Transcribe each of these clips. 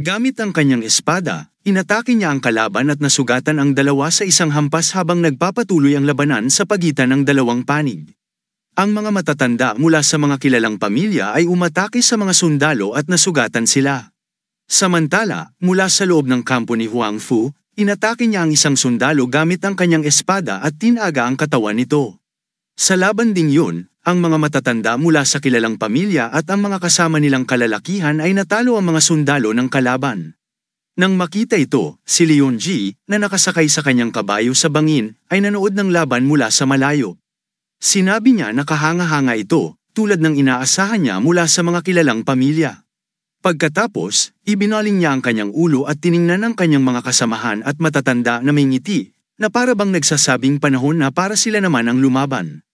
Gamit ang kanyang espada, inatake niya ang kalaban at nasugatan ang dalawa sa isang hampas habang nagpapatuloy ang labanan sa pagitan ng dalawang panig. Ang mga matatanda mula sa mga kilalang pamilya ay umatake sa mga sundalo at nasugatan sila. Samantala, mula sa loob ng kampo ni Huang Fu, inatake niya ang isang sundalo gamit ang kanyang espada at tinaga ang katawan nito. Sa laban ding yun, ang mga matatanda mula sa kilalang pamilya at ang mga kasama nilang kalalakihan ay natalo ang mga sundalo ng kalaban. Nang makita ito, si Leon Ji, na nakasakay sa kanyang kabayo sa bangin, ay nanood ng laban mula sa malayo. Sinabi niya na kahanga-hanga ito, tulad ng inaasahan niya mula sa mga kilalang pamilya. Pagkatapos, ibinaling niya ang kanyang ulo at tiningnan ang kanyang mga kasamahan at matatanda na may ngiti, na para bang nagsasabing panahon na para sila naman ang lumaban.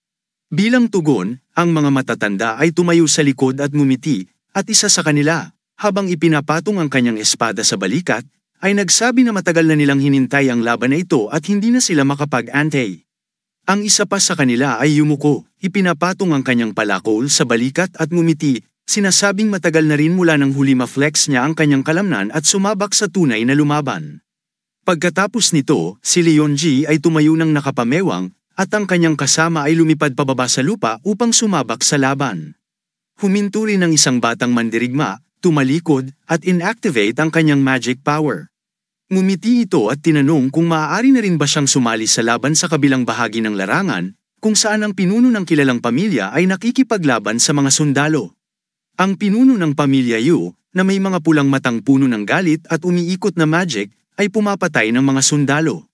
Bilang tugon, ang mga matatanda ay tumayo sa likod at ngumiti, at isa sa kanila, habang ipinapatong ang kanyang espada sa balikat, ay nagsabi na matagal na nilang hinintay ang laban na ito at hindi na sila makapag-antay. Ang isa pa sa kanila ay yumuko, ipinapatong ang kanyang palakol sa balikat at ngumiti, sinasabing matagal na rin mula nang huli ma-flex niya ang kanyang kalamnan at sumabak sa tunay na lumaban. Pagkatapos nito, si Leon Ji ay tumayo ng nakapamewang, at ang kanyang kasama ay lumipad pababa sa lupa upang sumabak sa laban. Huminto rin ang isang batang mandirigma, tumalikod, at inactivate ang kanyang magic power. Ngumiti ito at tinanong kung maaari na rin ba siyang sumali sa laban sa kabilang bahagi ng larangan, kung saan ang pinuno ng kilalang pamilya ay nakikipaglaban sa mga sundalo. Ang pinuno ng pamilya Yu, na may mga pulang matang puno ng galit at umiikot na magic, ay pumapatay ng mga sundalo.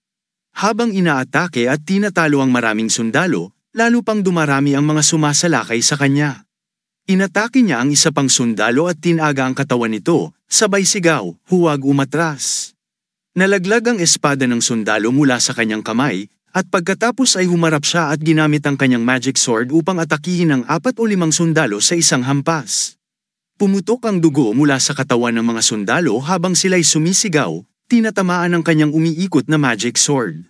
Habang inaatake at tinatalo ang maraming sundalo, lalo pang dumarami ang mga sumasalakay sa kanya. Inatake niya ang isa pang sundalo at tinaga ang katawan nito, sabay sigaw, "Huwag umatras!" Nalaglag ang espada ng sundalo mula sa kanyang kamay, at pagkatapos ay humarap siya at ginamit ang kanyang magic sword upang atakihin ang 4 o 5 sundalo sa isang hampas. Pumutok ang dugo mula sa katawan ng mga sundalo habang sila'y sumisigaw, tinatamaan ang kanyang umiikot na magic sword.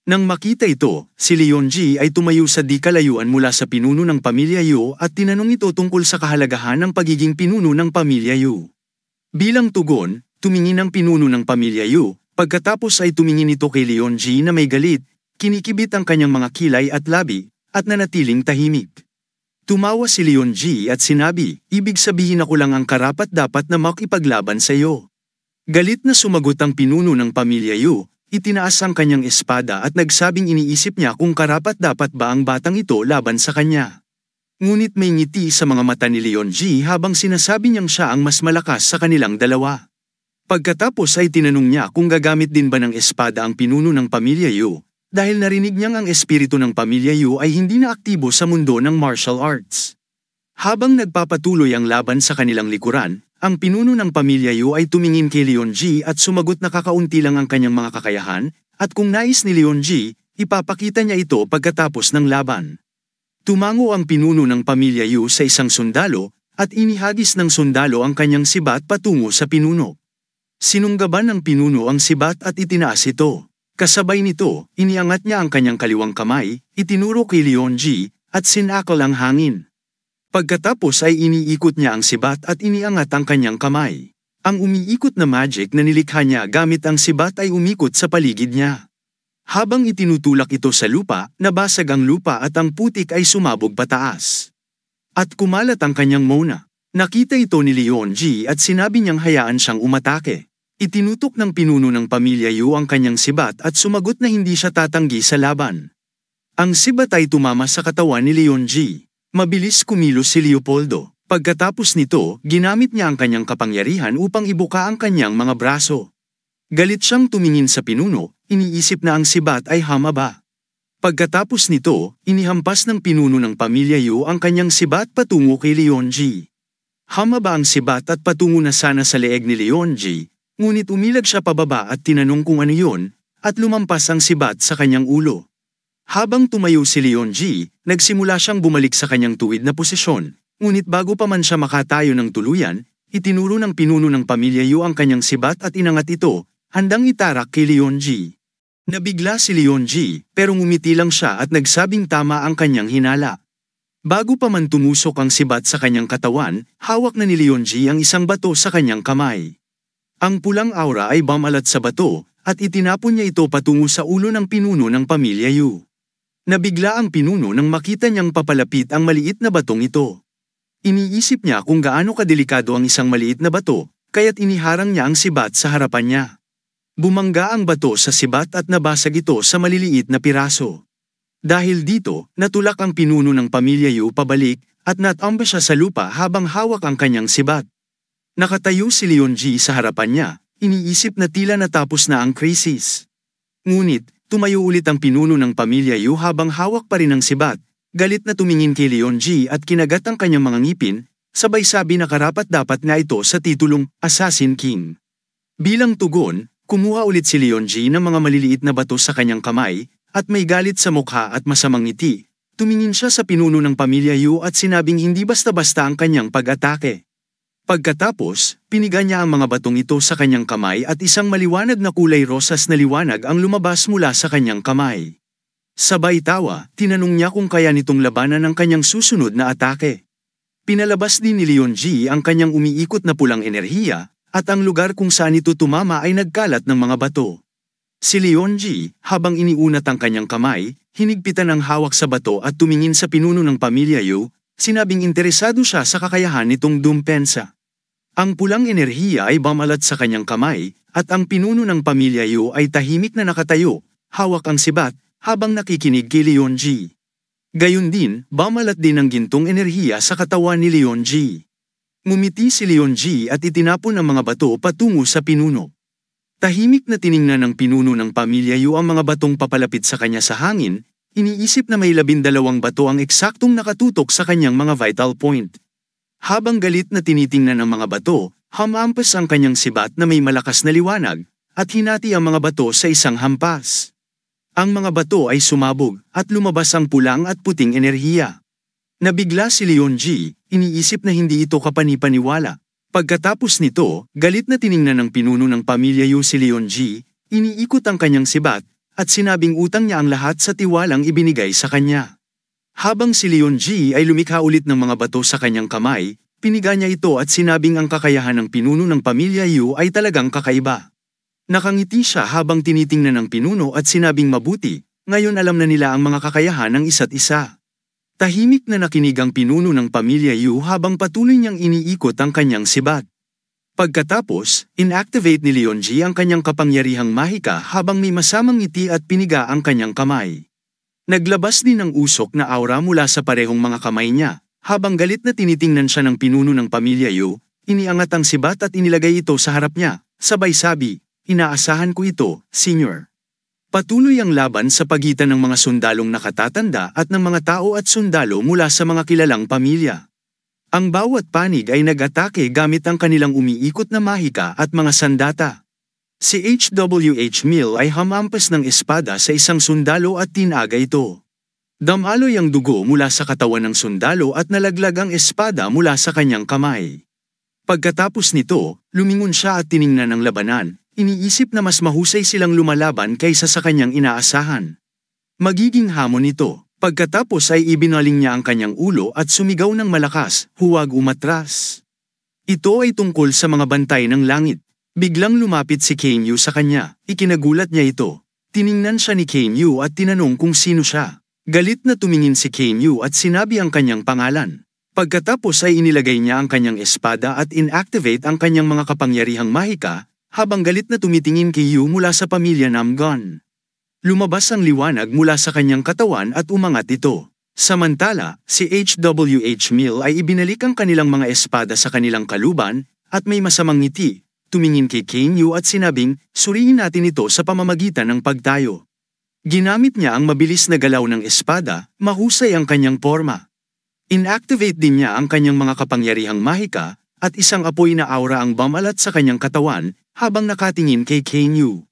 Nang makita ito, si Leon Ji ay tumayo sa di kalayuan mula sa pinuno ng pamilya Yu at tinanong ito tungkol sa kahalagahan ng pagiging pinuno ng pamilya Yu. Bilang tugon, tumingin ang pinuno ng pamilya Yu, pagkatapos ay tumingin ito kay Leon Ji na may galit, kinikibit ang kanyang mga kilay at labi, at nanatiling tahimik. Tumawa si Leon Ji at sinabi, "Ibig sabihin ako lang ang karapat-dapat na makipaglaban sa iyo." Galit na sumagot ang pinuno ng pamilya Yu, itinaas ang kanyang espada at nagsabing iniisip niya kung karapat-dapat ba ang batang ito laban sa kanya. Ngunit may ngiti sa mga mata ni Leon Ji habang sinasabi niyang siya ang mas malakas sa kanilang dalawa. Pagkatapos ay tinanong niya kung gagamit din ba ng espada ang pinuno ng pamilya Yu, dahil narinig niyang ang espiritu ng pamilya Yu ay hindi na aktibo sa mundo ng martial arts. Habang nagpapatuloy ang laban sa kanilang likuran, ang pinuno ng pamilya Yu ay tumingin kay Leon Ji at sumagot na kakaunti lang ang kanyang mga kakayahan, at kung nais ni Leon Ji, ipapakita niya ito pagkatapos ng laban. Tumango ang pinuno ng pamilya Yu sa isang sundalo, at inihagis ng sundalo ang kanyang sibat patungo sa pinuno. Sinunggaban ng pinuno ang sibat at itinaas ito. Kasabay nito, iniangat niya ang kanyang kaliwang kamay, itinuro kay Leon Ji, at sinakal ang hangin. Pagkatapos ay iniikot niya ang sibat at iniangat ang kanyang kamay. Ang umiikot na magic na nilikha niya gamit ang sibat ay umikot sa paligid niya. Habang itinutulak ito sa lupa, nabasag ang lupa at ang putik ay sumabog pataas. At kumalat ang kanyang mona. Nakita ito ni Leon Ji at sinabi niyang hayaan siyang umatake. Itinutok ng pinuno ng pamilya Yu ang kanyang sibat at sumagot na hindi siya tatanggi sa laban. Ang sibat ay tumama sa katawan ni Leon Ji. Mabilis kumilos si Leopoldo. Pagkatapos nito, ginamit niya ang kanyang kapangyarihan upang ibuka ang kanyang mga braso. Galit siyang tumingin sa pinuno, iniisip na ang sibat ay hamaba. Pagkatapos nito, inihampas ng pinuno ng pamilya Yu ang kanyang sibat patungo kay Leon Ji. Hamaba ang sibat at patungo na sana sa leeg ni Leon Ji, ngunit umilag siya pababa at tinanong kung ano yun, at lumampas ang sibat sa kanyang ulo. Habang tumayo si Leon Ji, nagsimula siyang bumalik sa kanyang tuwid na posisyon, ngunit bago pa man siya makatayo ng tuluyan, itinuro ng pinuno ng pamilya Yu ang kanyang sibat at inangat ito, handang itarak kay Leon Ji. Nabigla si Leon Ji, pero ngumiti lang siya at nagsabing tama ang kanyang hinala. Bago pa man tumusok ang sibat sa kanyang katawan, hawak na ni Leon Ji ang isang bato sa kanyang kamay. Ang pulang aura ay bumalat sa bato, at itinapon niya ito patungo sa ulo ng pinuno ng pamilya Yu. Nabigla ang pinuno nang makita niyang papalapit ang maliit na batong ito. Iniisip niya kung gaano kadelikado ang isang maliit na bato, kaya't iniharang niya ang sibat sa harapan niya. Bumangga ang bato sa sibat at nabasag ito sa maliliit na piraso. Dahil dito, natulak ang pinuno ng pamilya Yu pabalik at natumba siya sa lupa habang hawak ang kanyang sibat. Nakatayo si Leon Ji sa harapan niya, iniisip na tila natapos na ang krisis. Ngunit, tumayo ulit ang pinuno ng pamilya Yu habang hawak pa rin ang sibat, galit na tumingin kay Leon Ji at kinagat ang kanyang mga ngipin, sabay sabi na karapat-dapat nga ito sa titulong Assassin King. Bilang tugon, kumuha ulit si Leon Ji ng mga maliliit na bato sa kanyang kamay, at may galit sa mukha at masamang ngiti. Tumingin siya sa pinuno ng pamilya Yu at sinabing hindi basta-basta ang kanyang pag-atake. Pagkatapos, piniga niya ang mga batong ito sa kanyang kamay at isang maliwanag na kulay rosas na liwanag ang lumabas mula sa kanyang kamay. Sabay tawa, tinanong niya kung kaya nitong labanan ang kanyang susunod na atake. Pinalabas din ni Leon Ji ang kanyang umiikot na pulang enerhiya, at ang lugar kung saan ito tumama ay nagkalat ng mga bato. Si Leon Ji, habang iniunat ang kanyang kamay, hinigpitan ang hawak sa bato at tumingin sa pinuno ng pamilya Yu, sinabing interesado siya sa kakayahan nitong dumpensa. Ang pulang enerhiya ay bumalat sa kanyang kamay, at ang pinuno ng pamilya Yu ay tahimik na nakatayo, hawak ang sibat, habang nakikinig kay Leon Ji. Gayun din, bumalat din ang gintong enerhiya sa katawan ni Leon Ji. Ngumiti si Leon Ji at itinapon ang mga bato patungo sa pinuno. Tahimik na tiningnan ng pinuno ng pamilya Yu ang mga batong papalapit sa kanya sa hangin, iniisip na may 12 bato ang eksaktong nakatutok sa kanyang mga vital point. Habang galit na tinitingnan ang mga bato, hamampas ang kanyang sibat na may malakas na liwanag, at hinati ang mga bato sa isang hampas. Ang mga bato ay sumabog, at lumabas ang pulang at puting enerhiya. Nabigla si Leon Ji, iniisip na hindi ito kapanipaniwala. Pagkatapos nito, galit na tiningnan ng pinuno ng pamilya Yu si Leon Ji, iniikot ang kanyang sibat, at sinabing utang niya ang lahat sa tiwalang ibinigay sa kanya. Habang si Leon Ji ay lumikha ulit ng mga bato sa kanyang kamay, piniga niya ito at sinabing ang kakayahan ng pinuno ng pamilya Yu ay talagang kakaiba. Nakangiti siya habang tinitingnan ng pinuno at sinabing mabuti, ngayon alam na nila ang mga kakayahan ng isa't isa. Tahimik na nakinig ang pinuno ng pamilya Yu habang patuloy niyang iniikot ang kanyang sibat. Pagkatapos, inactivate ni Leon Ji ang kanyang kapangyarihang mahika habang may masamang ngiti at piniga ang kanyang kamay. Naglabas din ng usok na aura mula sa parehong mga kamay niya, habang galit na tinitingnan siya ng pinuno ng pamilya Yu, iniangat ang sibat at inilagay ito sa harap niya, sabay sabi, inaasahan ko ito, Senior. Patuloy ang laban sa pagitan ng mga sundalong nakatatanda at ng mga tao at sundalo mula sa mga kilalang pamilya. Ang bawat panig ay nag-atake gamit ang kanilang umiikot na mahika at mga sandata. Si HWH Mill ay hamampas ng espada sa isang sundalo at tinaga ito. Damaloy ang dugo mula sa katawan ng sundalo at nalaglag ang espada mula sa kanyang kamay. Pagkatapos nito, lumingon siya at tiningnan ang labanan. Iniisip na mas mahusay silang lumalaban kaysa sa kanyang inaasahan. Magiging hamon ito. Pagkatapos ay ibinaling niya ang kanyang ulo at sumigaw ng malakas, huwag umatras. Ito ay tungkol sa mga bantay ng langit. Biglang lumapit si Kane Yu sa kanya, ikinagulat niya ito. Tiningnan siya ni Kane Yu at tinanong kung sino siya. Galit na tumingin si Kane Yu at sinabi ang kanyang pangalan. Pagkatapos ay inilagay niya ang kanyang espada at inactivate ang kanyang mga kapangyarihang mahika, habang galit na tumitingin kay Yu mula sa pamilya Namgon. Lumabas ang liwanag mula sa kanyang katawan at umangat ito. Samantala, si HWH Mill ay ibinalik ang kanilang mga espada sa kanilang kaluban, at may masamang ngiti, tumingin kay Kane Yu at sinabing, suriin natin ito sa pamamagitan ng pagtayo. Ginamit niya ang mabilis na galaw ng espada, mahusay ang kanyang porma. Inactivate din niya ang kanyang mga kapangyarihang mahika, at isang apoy na aura ang bumalat sa kanyang katawan, habang nakatingin kay Kane Yu.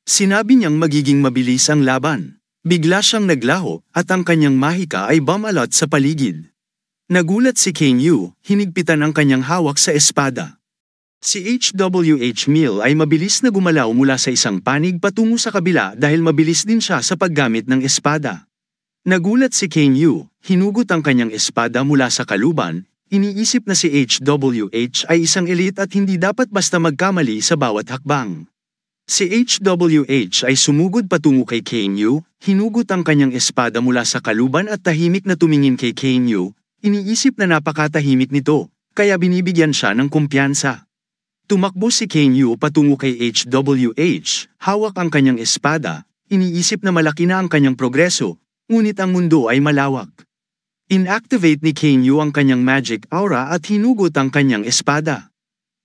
Sinabi niyang magiging mabilis ang laban. Bigla siyang naglaho at ang kanyang mahika ay bumalat sa paligid. Nagulat si Kane Yu, hinigpitan ang kanyang hawak sa espada. Si HWH Mill ay mabilis na gumalaw mula sa isang panig patungo sa kabila dahil mabilis din siya sa paggamit ng espada. Nagulat si Kane Yu, hinugot ang kanyang espada mula sa kaluban, Iniisip na si HWH ay isang elite at hindi dapat basta magkamali sa bawat hakbang. Si HWH ay sumugod patungo kay Kenyu, hinugot ang kanyang espada mula sa kaluban at tahimik na tumingin kay Kenyu. Iniisip na napakatahimik nito, kaya binibigyan siya ng kumpiyansa. Tumakbo si Kenyu patungo kay HWH, hawak ang kanyang espada, iniisip na malaki na ang kanyang progreso, ngunit ang mundo ay malawak. Inactivate ni Kenyu ang kanyang magic aura at hinugot ang kanyang espada.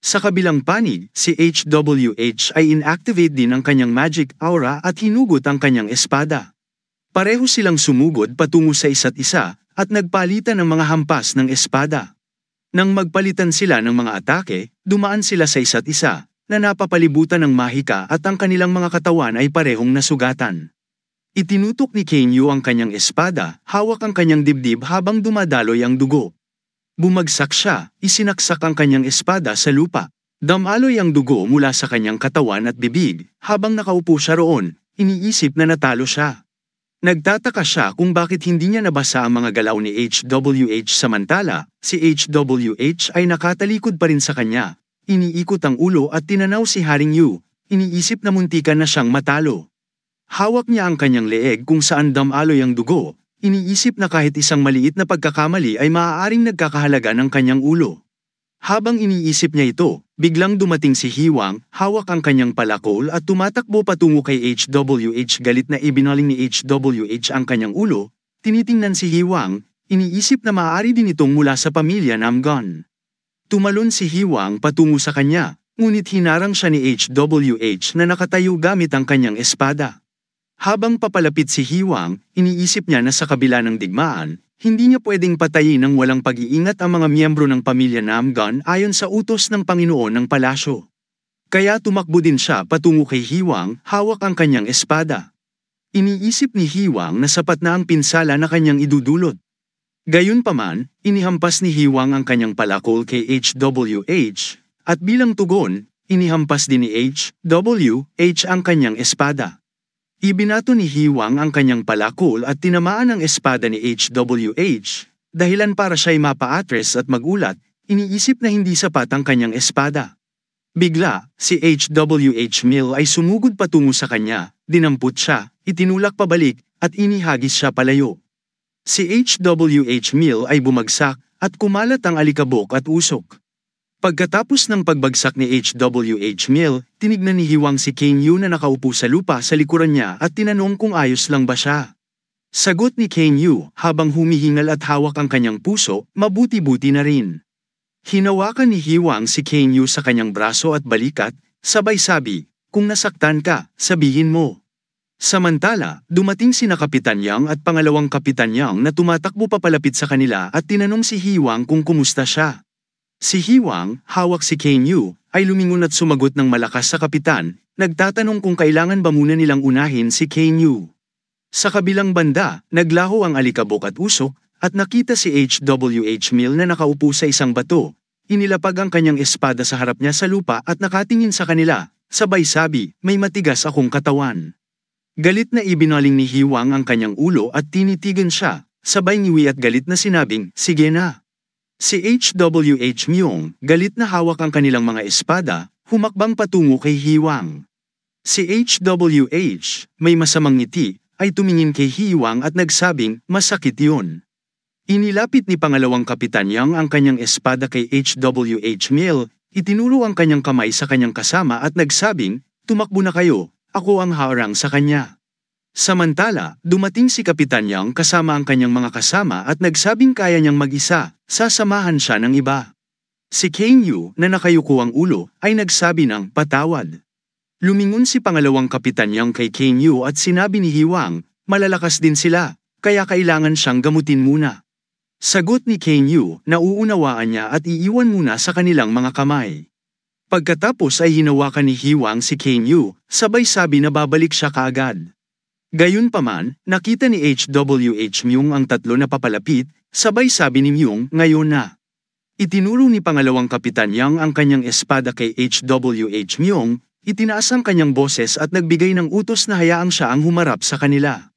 Sa kabilang panig, si HWH ay inactivate din ang kanyang magic aura at hinugot ang kanyang espada. Pareho silang sumugod patungo sa isa't isa at nagpalitan ng mga hampas ng espada. Nang magpalitan sila ng mga atake, dumaan sila sa isa't isa, na napapalibutan ng mahika at ang kanilang mga katawan ay parehong nasugatan. Itinutok ni Kenyu ang kanyang espada, hawak ang kanyang dibdib habang dumadaloy ang dugo. Bumagsak siya, isinaksak ang kanyang espada sa lupa. Damaloy ang dugo mula sa kanyang katawan at bibig, habang nakaupo siya roon, iniisip na natalo siya. Nagtataka siya kung bakit hindi niya nabasa ang mga galaw ni HWH samantala, si HWH ay nakatalikod pa rin sa kanya. Iniikot ang ulo at tinanaw si Haring Yu, iniisip na muntikan na siyang matalo. Hawak niya ang kanyang leeg kung saan damaloy ang dugo, iniisip na kahit isang maliit na pagkakamali ay maaaring nagkakahalaga ng kanyang ulo. Habang iniisip niya ito, biglang dumating si Hiwang, hawak ang kanyang palakol at tumatakbo patungo kay HWH. Galit na ibinaling ni HWH ang kanyang ulo, tinitingnan si Hiwang, iniisip na maaari din itong mula sa pamilya Namgon. Tumalon si Hiwang patungo sa kanya, ngunit hinarang siya ni HWH na nakatayo gamit ang kanyang espada. Habang papalapit si Hiwang, iniisip niya na sa kabila ng digmaan, hindi niya pwedeng patayin ng walang pag-iingat ang mga miyembro ng pamilya Namgon ayon sa utos ng Panginoon ng palasyo. Kaya tumakbo din siya patungo kay Hiwang, hawak ang kanyang espada. Iniisip ni Hiwang na sapat na ang pinsala na kanyang idudulot. Gayunpaman, inihampas ni Hiwang ang kanyang palakol kay HWH, at bilang tugon, inihampas din ni HWH ang kanyang espada. Ibinato ni Hiwang ang kanyang palakol at tinamaan ang espada ni HWH, dahilan para siya'y mapa-atres at magulat, iniisip na hindi sapat ang kanyang espada. Bigla, si HWH Mill ay sumugod patungo sa kanya, dinampot siya, itinulak pabalik, at inihagis siya palayo. Si HWH Mill ay bumagsak, at kumalat ang alikabok at usok. Pagkatapos ng pagbagsak ni HWH Mill, tinignan ni Hiwang si Kenyu na nakaupo sa lupa sa likuran niya at tinanong kung ayos lang ba siya. Sagot ni Kenyu, habang humihingal at hawak ang kanyang puso, mabuti-buti na rin. Hinawakan ni Hiwang si Kenyu sa kanyang braso at balikat, sabay sabi, kung nasaktan ka, sabihin mo. Samantala, dumating sina Kapitan Yang at pangalawang Kapitan Yang na tumatakbo papalapit sa kanila at tinanong si Hiwang kung kumusta siya. Si Hiwang, hawak si Kenyu, ay lumingon at sumagot ng malakas sa kapitan, nagtatanong kung kailangan ba muna nilang unahin si Kenyu. Sa kabilang banda, naglaho ang alikabok at usok, at nakita si HWH Mill na nakaupo sa isang bato. Inilapag ang kanyang espada sa harap niya sa lupa at nakatingin sa kanila, sabay sabi, may matigas akong katawan. Galit na ibinaling ni Hiwang ang kanyang ulo at tinitigan siya, sabay ngiwi at galit na sinabing, sige na. Si HWH Myung, galit na hawak ang kanilang mga espada, humakbang patungo kay Hiwang. Si HWH, may masamang ngiti, ay tumingin kay Hiwang at nagsabing, masakit yun. Inilapit ni pangalawang Kapitan Yang ang kanyang espada kay HWH Mill, itinuro ang kanyang kamay sa kanyang kasama at nagsabing, tumakbo na kayo, ako ang harang sa kanya. Samantala, dumating si Kapitan Yang kasama ang kanyang mga kasama at nagsabing kaya niyang mag-isa, sasamahan siya ng iba. Si Kenyu, na nakayuko ang ulo, ay nagsabi ng patawad. Lumingon si pangalawang Kapitan Yang kay Kenyu at sinabi ni Hiwang, malalakas din sila, kaya kailangan siyang gamutin muna. Sagot ni Kenyu, nauunawaan niya at iiwan muna sa kanilang mga kamay. Pagkatapos ay hinawakan ni Hiwang si Kenyu, sabay sabi na babalik siya kaagad. Gayunpaman, nakita ni HWH Myung ang tatlo na papalapit, sabay sabi ni Myung, ngayon na. Itinuro ni pangalawang Kapitan Yang ang kanyang espada kay HWH Myung, itinaas ang kanyang boses at nagbigay ng utos na hayaang siya ang humarap sa kanila.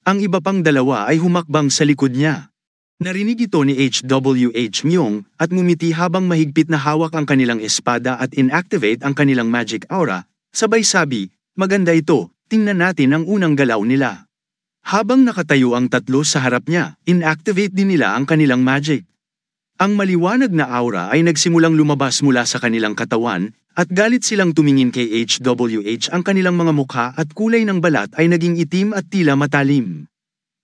Ang iba pang dalawa ay humakbang sa likod niya. Narinig ito ni HWH Myung at ngumiti habang mahigpit na hawak ang kanilang espada at inactivate ang kanilang magic aura, sabay sabi, "Maganda ito, tingnan natin ang unang galaw nila." Habang nakatayo ang tatlo sa harap niya, inactivate din nila ang kanilang magic. Ang maliwanag na aura ay nagsimulang lumabas mula sa kanilang katawan, at galit silang tumingin kay HWH. Ang kanilang mga mukha at kulay ng balat ay naging itim at tila matalim.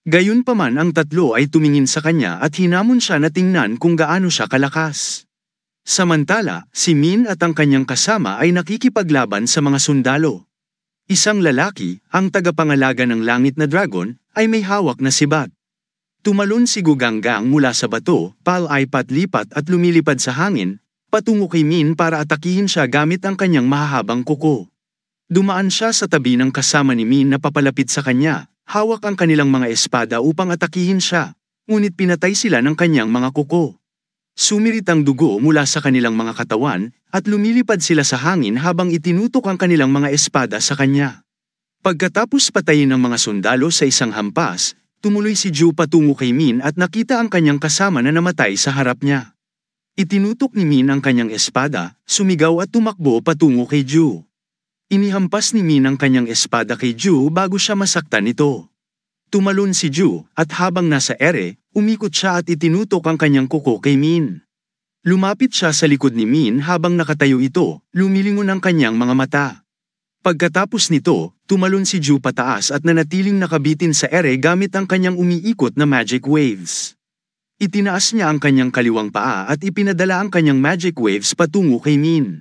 Gayunpaman ang tatlo ay tumingin sa kanya at hinamon siya na tingnan kung gaano siya kalakas. Samantala, si Min at ang kanyang kasama ay nakikipaglaban sa mga sundalo. Isang lalaki, ang tagapangalaga ng langit na dragon, ay may hawak na sibat. Tumalon si Guganggang mula sa bato, palipat-lipat at lumilipad sa hangin, patungo kay Min para atakihin siya gamit ang kanyang mahahabang kuko. Dumaan siya sa tabi ng kasama ni Min na papalapit sa kanya, hawak ang kanilang mga espada upang atakihin siya, ngunit pinatay sila ng kanyang mga kuko. Sumirit ang dugo mula sa kanilang mga katawan, at lumilipad sila sa hangin habang itinutok ang kanilang mga espada sa kanya. Pagkatapos patayin ng mga sundalo sa isang hampas, tumuloy si Ju patungo kay Min at nakita ang kanyang kasama na namatay sa harap niya. Itinutok ni Min ang kanyang espada, sumigaw at tumakbo patungo kay Ju. Inihampas ni Min ang kanyang espada kay Ju bago siya masaktan nito. Tumalon si Ju at habang nasa ere, umikot siya at itinutok ang kanyang kuko kay Min. Lumapit siya sa likod ni Min habang nakatayo ito, lumilingon ang kanyang mga mata. Pagkatapos nito, tumalon si Ju pataas at nanatiling nakabitin sa ere gamit ang kanyang umiikot na magic waves. Itinaas niya ang kanyang kaliwang paa at ipinadala ang kanyang magic waves patungo kay Min.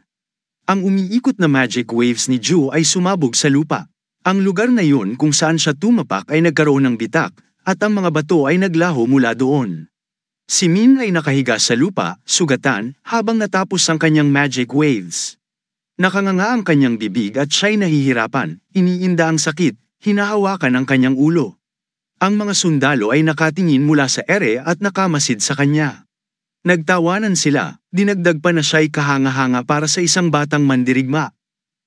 Ang umiikot na magic waves ni Ju ay sumabog sa lupa. Ang lugar na yun kung saan siya tumapak ay nagkaroon ng bitak, at ang mga bato ay naglaho mula doon. Si Min ay nakahiga sa lupa, sugatan, habang natapos ang kanyang magic waves. Nakanganga ang kanyang bibig at siya'y nahihirapan, iniinda ang sakit, hinahawakan ang kanyang ulo. Ang mga sundalo ay nakatingin mula sa ere at nakamasid sa kanya. Nagtawanan sila, dinagdag pa na siya'y kahanga-hanga para sa isang batang mandirigma.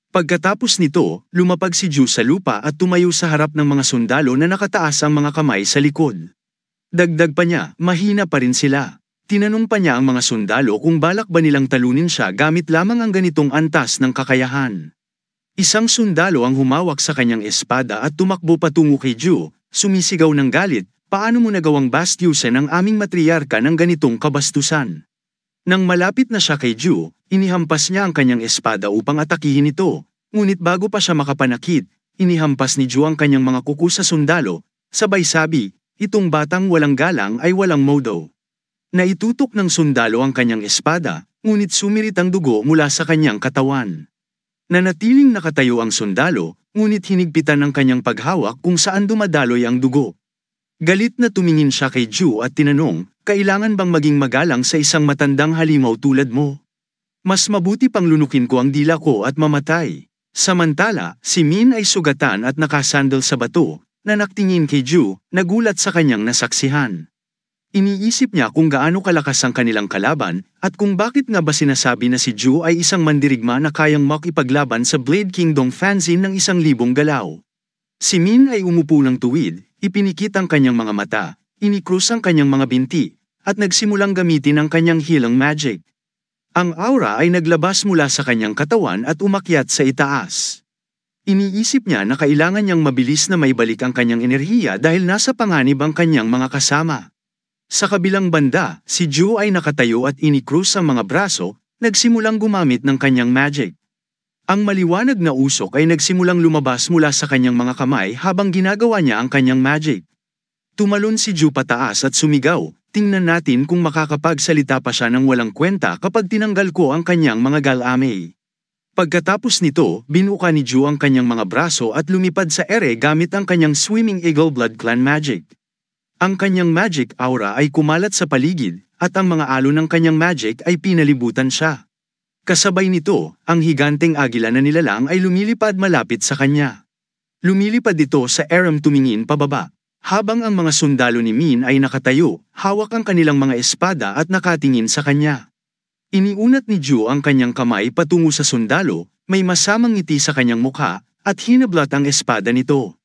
Pagkatapos nito, lumapag si Ju sa lupa at tumayo sa harap ng mga sundalo na nakataas ang mga kamay sa likod. Dagdag pa niya, mahina pa rin sila. Tinanong pa niya ang mga sundalo kung balak ba nilang talunin siya gamit lamang ang ganitong antas ng kakayahan. Isang sundalo ang humawak sa kanyang espada at tumakbo patungo kay Ju, sumisigaw ng galit, "Paano mo nagawang bastyusan ang aming matriarka ng ganitong kabastusan?" Nang malapit na siya kay Ju, inihampas niya ang kanyang espada upang atakihin ito, ngunit bago pa siya makapanakit, inihampas ni Ju ang kanyang mga kuko sa sundalo, sabay sabi, "Itong batang walang galang ay walang modo." Naitutok ng sundalo ang kanyang espada, ngunit sumirit ang dugo mula sa kanyang katawan. Nanatiling nakatayo ang sundalo, ngunit hinigpitan ang kanyang paghawak kung saan dumadaloy ang dugo. Galit na tumingin siya kay Ju at tinanong, "Kailangan bang maging magalang sa isang matandang halimaw tulad mo? Mas mabuti pang lunukin ko ang dila ko at mamatay." Samantala, si Min ay sugatan at nakasandal sa bato, na naktingin kay Ju, nagulat sa kanyang nasaksihan. Iniisip niya kung gaano kalakas ang kanilang kalaban, at kung bakit nga ba sinasabi na si Ju ay isang mandirigma na kayang makipaglaban sa Blade Kingdom fanzine ng 1,000 galaw. Si Min ay umupo ng tuwid, ipinikit ang kanyang mga mata, inikrus ang kanyang mga binti, at nagsimulang gamitin ang kanyang healing magic. Ang aura ay naglabas mula sa kanyang katawan at umakyat sa itaas. Iniisip niya na kailangan niyang mabilis na maibalik ang kanyang enerhiya dahil nasa panganib ang kanyang mga kasama. Sa kabilang banda, si Ju ay nakatayo at inikrus ang mga braso, nagsimulang gumamit ng kanyang magic. Ang maliwanag na usok ay nagsimulang lumabas mula sa kanyang mga kamay habang ginagawa niya ang kanyang magic. Tumalon si Ju pataas at sumigaw, "Tingnan natin kung makakapagsalita pa siya ng walang kwenta kapag tinanggal ko ang kanyang mga galamay." Pagkatapos nito, binuka ni Ju ang kanyang mga braso at lumipad sa ere gamit ang kanyang Swimming Eagle Blood Clan magic. Ang kanyang magic aura ay kumalat sa paligid, at ang mga alon ng kanyang magic ay pinalibutan siya. Kasabay nito, ang higanteng agila na nilalang ay lumilipad malapit sa kanya. Lumilipad ito sa aram tumingin pababa, habang ang mga sundalo ni Min ay nakatayo, hawak ang kanilang mga espada at nakatingin sa kanya. Iniunat ni Ju ang kanyang kamay patungo sa sundalo, may masamang ngiti sa kanyang mukha, at hinablat ang espada nito.